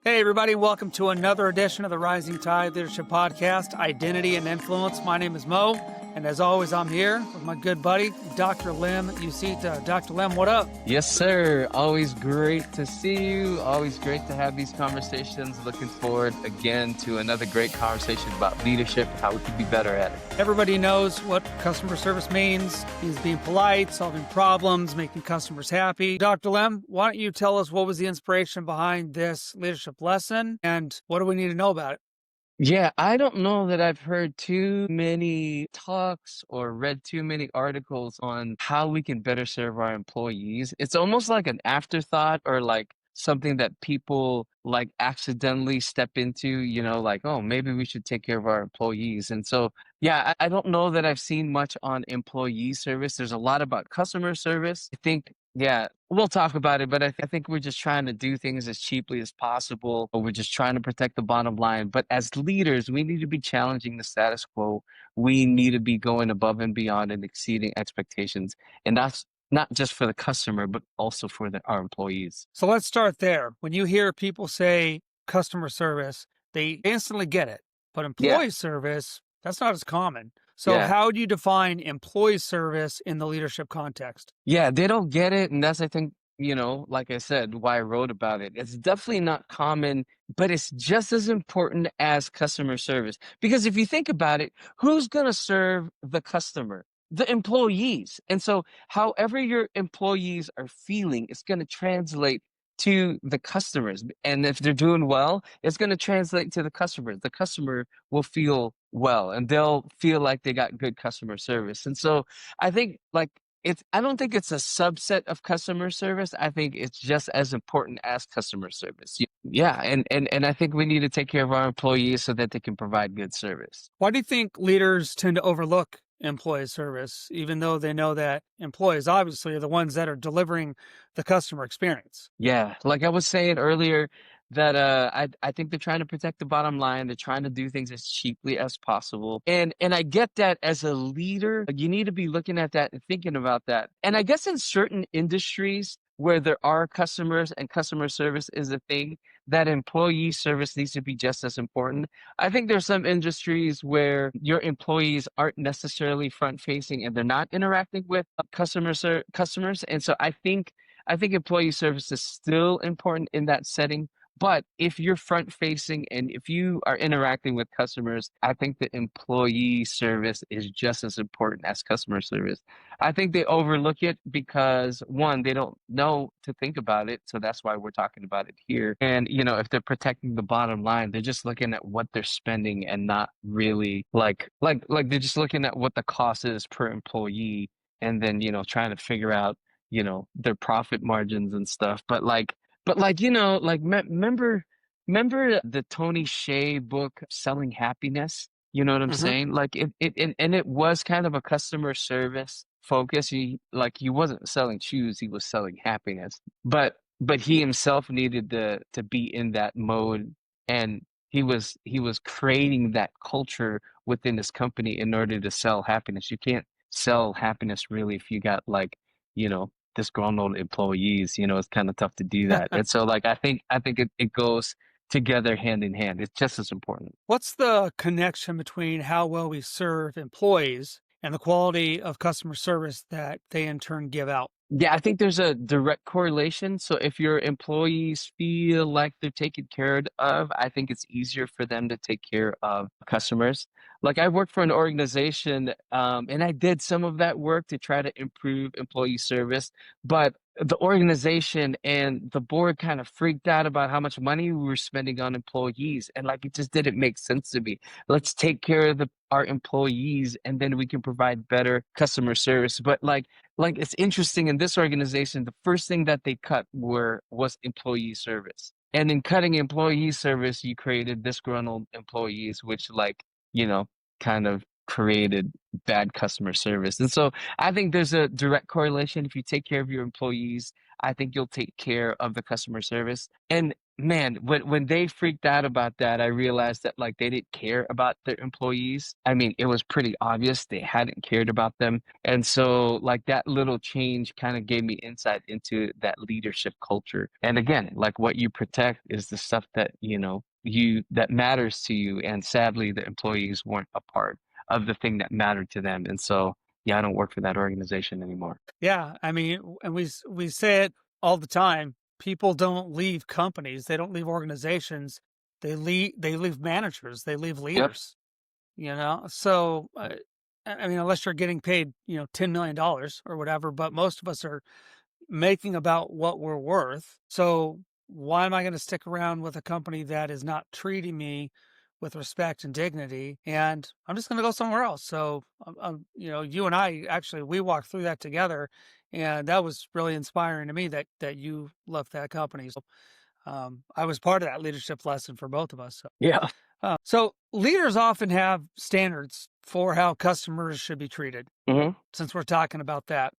Hey, everybody, welcome to another edition of the Rising Tide Leadership Podcast, Identity and Influence. My name is Mo, and as always, I'm here with my good buddy, Dr. Lim Usita. Dr. Lim, what up? Yes, sir. Always great to see you. Always great to have these conversations. Looking forward again to another great conversation about leadership, how we can be better at it. Everybody knows what customer service means. It's being polite, solving problems, making customers happy. Dr. Lim, why don't you tell us what was the inspiration behind this leadership lesson and what do we need to know about it? Yeah, I don't know that I've heard too many talks or read too many articles on how we can better serve our employees. It's almost like an afterthought or like something that people like accidentally step into, like, oh, maybe we should take care of our employees. And so, yeah, I don't know that I've seen much on employee service. There's a lot about customer service. I think, yeah, we'll talk about it, but I think we're just trying to do things as cheaply as possible, or we're just trying to protect the bottom line. But as leaders, we need to be challenging the status quo. We need to be going above and beyond and exceeding expectations. And that's not just for the customer, but also for our employees. So let's start there. When you hear people say customer service, they instantly get it. But Yeah, employee service, that's not as common. So yeah. how do you define employee service in the leadership context? Yeah, they don't get it. And that's, I think, like I said, why I wrote about it. It's definitely not common, but it's just as important as customer service. Because if you think about it, who's going to serve the customer? The employees. And so, however your employees are feeling, it's going to translate to the customers. And if they're doing well, it's going to translate to the customer. The customer will feel well and they'll feel like they got good customer service. And so, I think like I don't think it's a subset of customer service. I think it's just as important as customer service. Yeah, and I think we need to take care of our employees so that they can provide good service. Why do you think leaders tend to overlook employee service, even though they know that employees obviously are the ones that are delivering the customer experience? Yeah, like I was saying earlier, that I think they're trying to protect the bottom line. They're trying to do things as cheaply as possible. And I get that as a leader, you need to be looking at that and thinking about that. And I guess in certain industries where there are customers and customer service is a thing, that employee service needs to be just as important. I think there's some industries where your employees aren't necessarily front facing and they're not interacting with customers. And so I think employee service is still important in that setting. But if you're front facing and if you are interacting with customers, I think the employee service is just as important as customer service. I think they overlook it because one, they don't know to think about it. So that's why we're talking about it here. And, if they're protecting the bottom line, they're just looking at what they're spending and not really like they're just looking at what the cost is per employee and then, trying to figure out their profit margins and stuff. But remember the Tony Hsieh book, Selling Happiness? You know what I'm Hmm. saying? Like and it was kind of a customer service focus. He wasn't selling shoes, he was selling happiness. But he himself needed to be in that mode, and he was creating that culture within his company in order to sell happiness. You can't sell happiness really if you got like, disgruntled employees. It's kind of tough to do that. And so like I think it goes together hand in hand. It's just as important. What's the connection between how well we serve employees and the quality of customer service that they in turn give out? Yeah, I think there's a direct correlation. So if your employees feel like they're taken care of, I think it's easier for them to take care of customers. Like I worked for an organization, and I did some of that work to try to improve employee service, but the organization and the board kind of freaked out about how much money we were spending on employees, and like it just didn't make sense to me. Let's take care of our employees, and then we can provide better customer service. But like it's interesting in this organization, the first thing that they cut was employee service. And in cutting employee service, you created disgruntled employees, which you know, kind of created bad customer service. And so I think there's a direct correlation. If you take care of your employees, I think you'll take care of the customer service. And man, when they freaked out about that, I realized that like they didn't care about their employees. I mean, it was pretty obvious they hadn't cared about them. And so like that little change kind of gave me insight into that leadership culture. And again, like what you protect is the stuff that, you that matters to you. And sadly, the employees weren't a part of the thing that mattered to them. And so yeah, I don't work for that organization anymore. Yeah, I mean, and we say it all the time. People don't leave companies, they don't leave organizations. They leave managers, they leave Yep. leaders, you know? So, I mean, unless you're getting paid, $10 million or whatever, but most of us are making about what we're worth. So why am I going to stick around with a company that is not treating me with respect and dignity? And I'm just going to go somewhere else. So, you and I actually we walked through that together, and that was really inspiring to me that you left that company. So, I was part of that leadership lesson for both of us. So, Yeah. so leaders often have standards for how customers should be treated. Hmm. Since we're talking about that,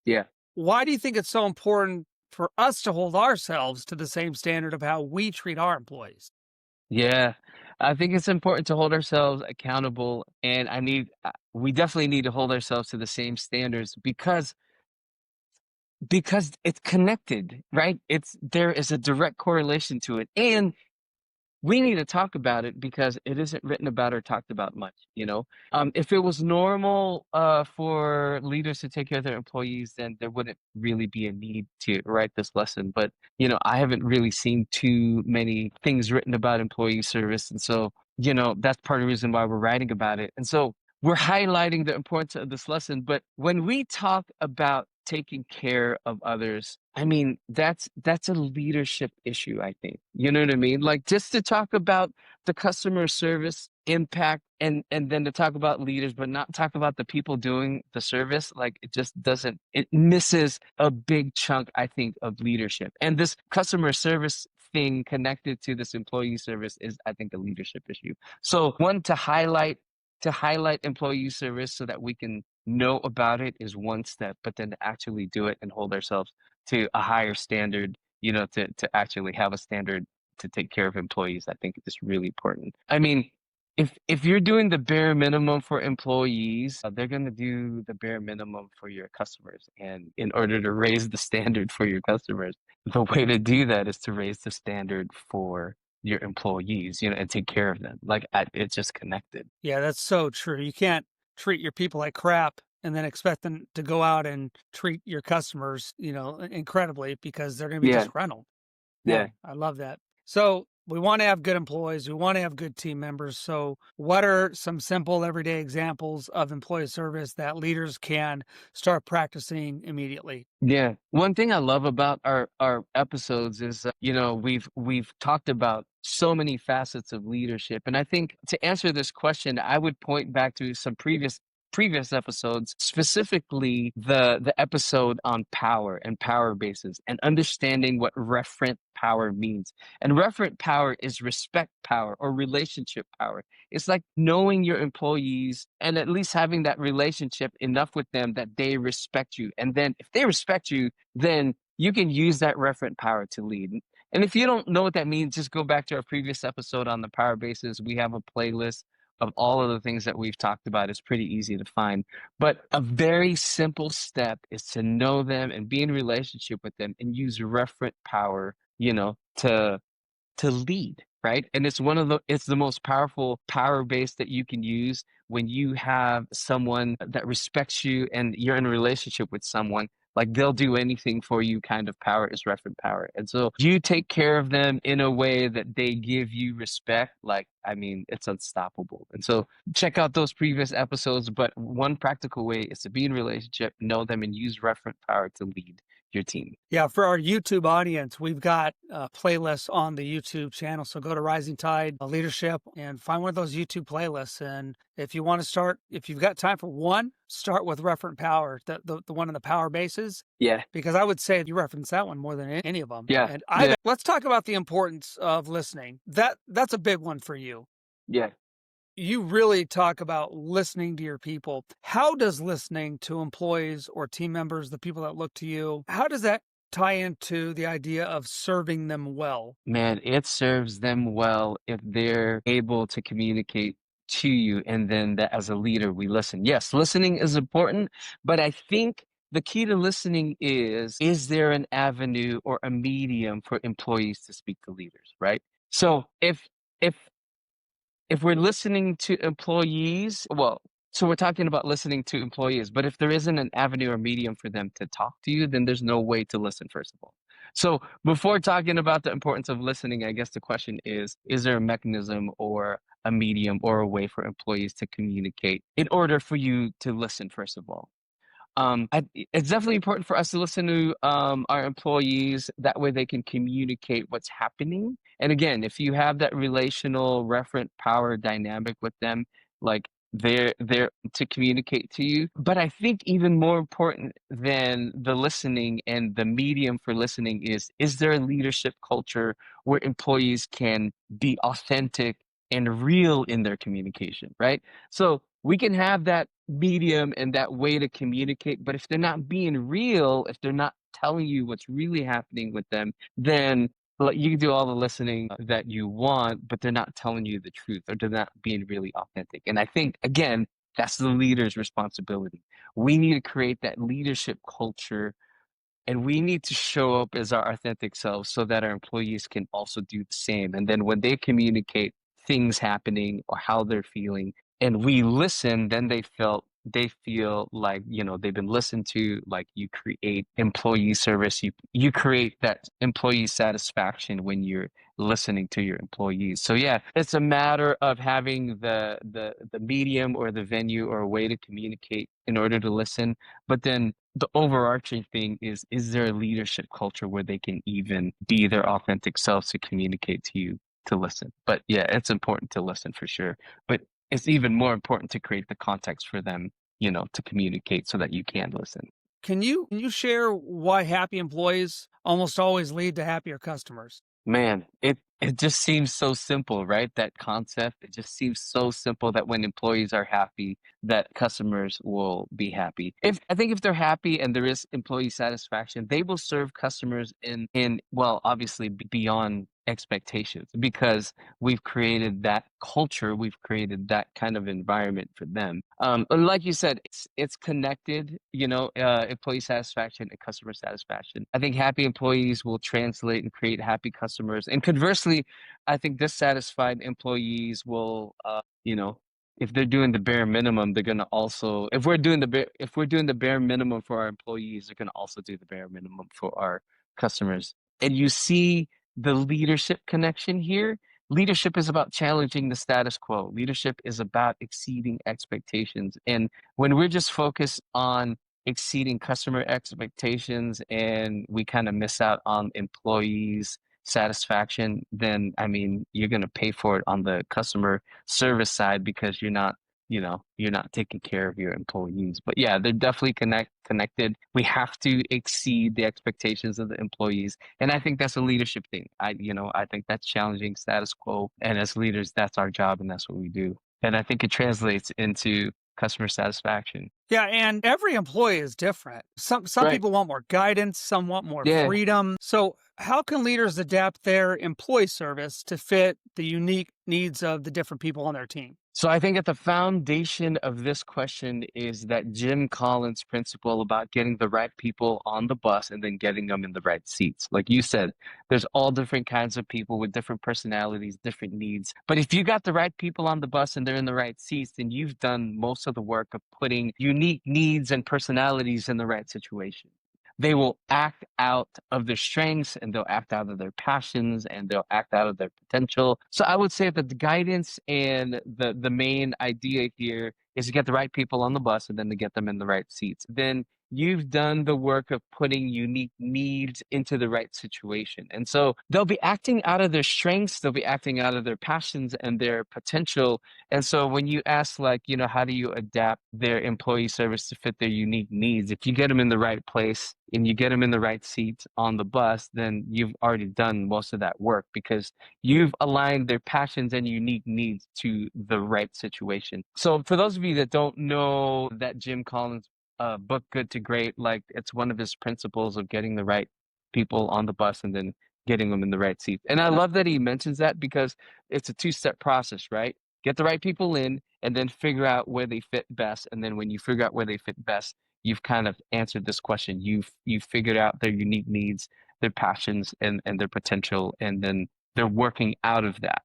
Yeah. why do you think it's so important for us to hold ourselves to the same standard of how we treat our employees? Yeah, I think it's important to hold ourselves accountable, and we definitely need to hold ourselves to the same standards because it's connected, right? There is a direct correlation to it, and we need to talk about it because it isn't written about or talked about much. If it was normal for leaders to take care of their employees, then there wouldn't really be a need to write this lesson. But I haven't really seen too many things written about employee service, and so that's part of the reason why we're writing about it. And so we're highlighting the importance of this lesson. But when we talk about taking care of others, I mean, that's a leadership issue, I think. You know what I mean? Like just to talk about the customer service impact and then to talk about leaders, but not talk about the people doing the service, like it misses a big chunk, I think, of leadership. And this customer service thing connected to this employee service is, I think, a leadership issue. So one to highlight employee service so that we can know about it is one step, but then to actually do it and hold ourselves to a higher standard, to actually have a standard to take care of employees, I think is really important. I mean, if you're doing the bare minimum for employees, they're going to do the bare minimum for your customers. And in order to raise the standard for your customers, the way to do that is to raise the standard for your employees, and take care of them. Like it's just connected. Yeah, that's so true. You can't treat your people like crap and then expect them to go out and treat your customers, incredibly because they're going to be Yeah, disgruntled. yeah. Yeah, I love that. So we want to have good employees. We want to have good team members. So what are some simple everyday examples of employee service that leaders can start practicing immediately? Yeah. One thing I love about our episodes is, we've talked about so many facets of leadership. And I think to answer this question, I would point back to some previous episodes, specifically the episode on power and power bases and understanding what referent power means. And referent power is respect power or relationship power. It's like knowing your employees and at least having that relationship enough with them that they respect you. And then if they respect you, then you can use that referent power to lead. And if you don't know what that means, just go back to our previous episode on the power bases. We have a playlist of all of the things that we've talked about. It's pretty easy to find. But a very simple step is to know them and be in relationship with them and use referent power, to lead, right? And it's the most powerful power base that you can use when you have someone that respects you and you're in a relationship with someone. Like they'll do anything for you kind of power is referent power. And so you take care of them in a way that they give you respect. Like, I mean, it's unstoppable. And so check out those previous episodes. But one practical way is to be in relationship, know them, and use referent power to lead your team. Yeah, for our YouTube audience, we've got playlists on the YouTube channel. So go to Rising Tide Leadership and find one of those YouTube playlists. And if you want to start, if you've got time for one, start with referent power, the one in the power bases, Yeah. because I would say you reference that one more than any of them. Yeah. And Yeah. let's talk about the importance of listening. That's a big one for you. Yeah. You really talk about listening to your people. How does listening to employees or team members, the people that look to you, how does that tie into the idea of serving them well? Man, it serves them well if they're able to communicate to you, and then that as a leader, we listen. Yes, listening is important, but I think the key to listening is there an avenue or a medium for employees to speak to leaders, right? So if if we're listening to employees, well, so we're talking about listening to employees, but if there isn't an avenue or medium for them to talk to you, then there's no way to listen, first of all. So before talking about the importance of listening, I guess the question is there a mechanism or a medium or a way for employees to communicate in order for you to listen, first of all? It's definitely important for us to listen to our employees. That way they can communicate what's happening. And again, if you have that relational referent power dynamic with them, like they're there to communicate to you. But I think even more important than the listening and the medium for listening is there a leadership culture where employees can be authentic and real in their communication, right? So we can have that medium and that way to communicate, but if they're not being real, if they're not telling you what's really happening with them, then like, you can do all the listening that you want, but they're not telling you the truth or they're not being really authentic. And I think, again, that's the leader's responsibility. We need to create that leadership culture and we need to show up as our authentic selves so that our employees can also do the same. And then when they communicate things happening or how they're feeling, and we listen, then they feel like, they've been listened to, like you create employee service, you create that employee satisfaction when you're listening to your employees. So yeah, it's a matter of having the medium or the venue or a way to communicate in order to listen. But then the overarching thing is there a leadership culture where they can even be their authentic selves to communicate to you to listen? But yeah, it's important to listen for sure. But it's even more important to create the context for them, to communicate so that you can listen. Can you share why happy employees almost always lead to happier customers? Man, it just seems so simple, right? That concept, it just seems so simple that when employees are happy, that customers will be happy. If they're happy and there is employee satisfaction, they will serve customers in well, obviously beyond expectations because we've created that culture, we've created that kind of environment for them. And like you said, it's connected, employee satisfaction and customer satisfaction. I think happy employees will translate and create happy customers. And conversely, I think dissatisfied employees will, if they're doing the bare minimum, they're gonna also, if we're doing the bare minimum for our employees, they're gonna also do the bare minimum for our customers. And you see the leadership connection here. Leadership is about challenging the status quo. Leadership is about exceeding expectations. And when we're just focused on exceeding customer expectations and we kind of miss out on employees' satisfaction, then I mean, you're going to pay for it on the customer service side because you're not taking care of your employees. But yeah, they're definitely connected. We have to exceed the expectations of the employees. And I think that's a leadership thing. I think that's challenging status quo. And as leaders, that's our job and that's what we do. And I think it translates into customer satisfaction. Yeah, and every employee is different. Some Right. people want more guidance, some want more Yeah. freedom. So, how can leaders adapt their employee service to fit the unique needs of the different people on their team? So I think at the foundation of this question is that Jim Collins principle about getting the right people on the bus and then getting them in the right seats. Like you said, there's all different kinds of people with different personalities, different needs. But if you got the right people on the bus and they're in the right seats, then you've done most of the work of putting unique needs and personalities in the right situation. They will act out of their strengths and they'll act out of their passions and they'll act out of their potential. So I would say that the guidance and the main idea here is to get the right people on the bus and then to get them in the right seats. Then you've done the work of putting unique needs into the right situation. And so they'll be acting out of their strengths, they'll be acting out of their passions and their potential. And so when you ask, like, how do you adapt their employee service to fit their unique needs? If you get them in the right place and you get them in the right seat on the bus, then you've already done most of that work because you've aligned their passions and unique needs to the right situation. So for those of you that don't know that Jim Collins book Good to Great, like it's one of his principles of getting the right people on the bus and then getting them in the right seat. And I love that he mentions that because it's a two-step process, right? Get the right people in and then figure out where they fit best. And then when you figure out where they fit best, you've kind of answered this question. You've figured out their unique needs, their passions, and their potential, and then they're working out of that,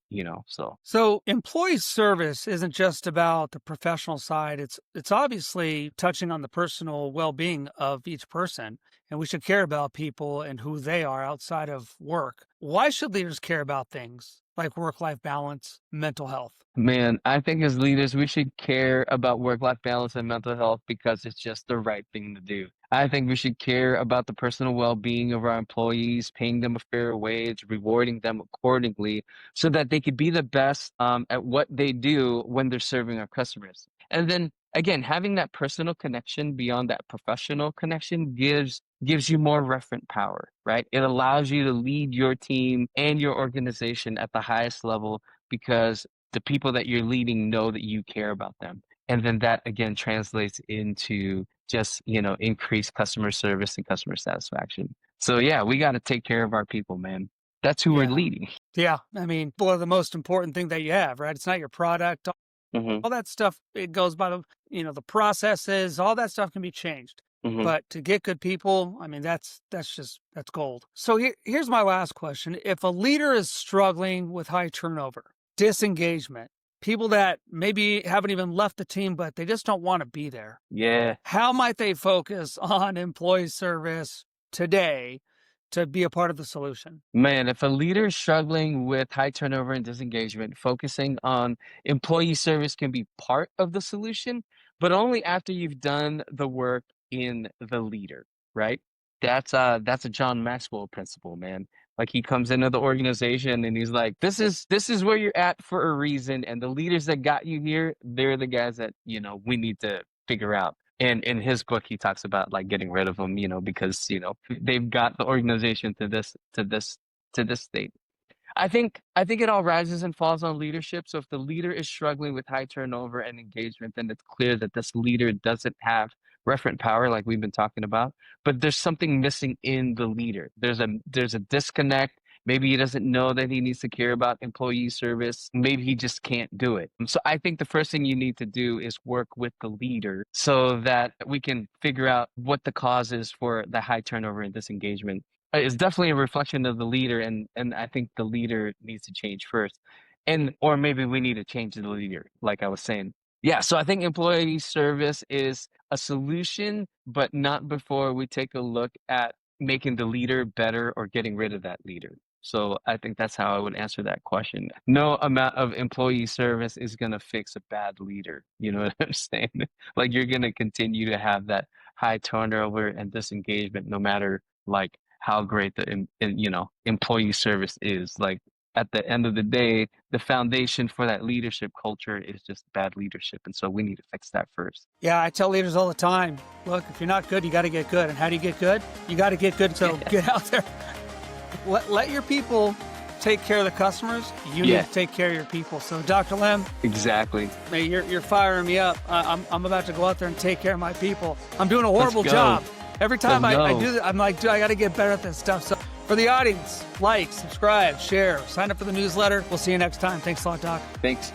so. So employee service isn't just about the professional side. It's obviously touching on the personal well-being of each person, and we should care about people and who they are outside of work. Why should leaders care about things like work-life balance, mental health? Man, I think as leaders, we should care about work-life balance and mental health because it's just the right thing to do. I think we should care about the personal well-being of our employees, paying them a fair wage, rewarding them accordingly so that they could be the best at what they do when they're serving our customers. And then again, having that personal connection beyond that professional connection gives you more referent power, right? It allows you to lead your team and your organization at the highest level because the people that you're leading know that you care about them. And then that again translates into just, increased customer service and customer satisfaction. So yeah, we got to take care of our people, man. That's who we're Yeah. leading. Yeah. I mean, people are the most important thing that you have, right? It's not your product. Hmm. All that stuff, it goes by the processes, all that stuff can be changed. Hmm. But to get good people, I mean, that's gold. So here's my last question. If a leader is struggling with high turnover, disengagement, people that maybe haven't even left the team, but they just don't want to be there, Yeah. how might they focus on employee service today to be a part of the solution? Man, if a leader is struggling with high turnover and disengagement, focusing on employee service can be part of the solution, but only after you've done the work in the leader, right? That's a John Maxwell principle, man. Like he comes into the organization and he's like, this is where you're at for a reason, and the leaders that got you here, they're the guys that, we need to figure out. And in his book, he talks about like getting rid of them, because they've got the organization to this state. I think it all rises and falls on leadership. So if the leader is struggling with high turnover and engagement, then it's clear that this leader doesn't have referent power, like we've been talking about. But there's something missing in the leader. There's a disconnect. Maybe he doesn't know that he needs to care about employee service. Maybe he just can't do it. So I think the first thing you need to do is work with the leader so that we can figure out what the cause is for the high turnover and disengagement. It's definitely a reflection of the leader, and I think the leader needs to change first. Or maybe we need to change the leader, like I was saying. Yeah, so I think employee service is a solution, but not before we take a look at making the leader better or getting rid of that leader. So I think that's how I would answer that question. No amount of employee service is going to fix a bad leader. You know what I'm saying? Like you're going to continue to have that high turnover and disengagement no matter like how great the employee service is. Like at the end of the day, the foundation for that leadership culture is just bad leadership. And so we need to fix that first. Yeah, I tell leaders all the time, look, if you're not good, you got to get good. And how do you get good? You got to get good. So get out there. Let your people take care of the customers. You need to take care of your people. So Dr. Lem. Exactly. Man, you're firing me up. I'm about to go out there and take care of my people. I'm doing a horrible job. Every time I do that, I'm like, dude, I got to get better at this stuff. So for the audience, like, subscribe, share, sign up for the newsletter. We'll see you next time. Thanks a lot, Doc. Thanks.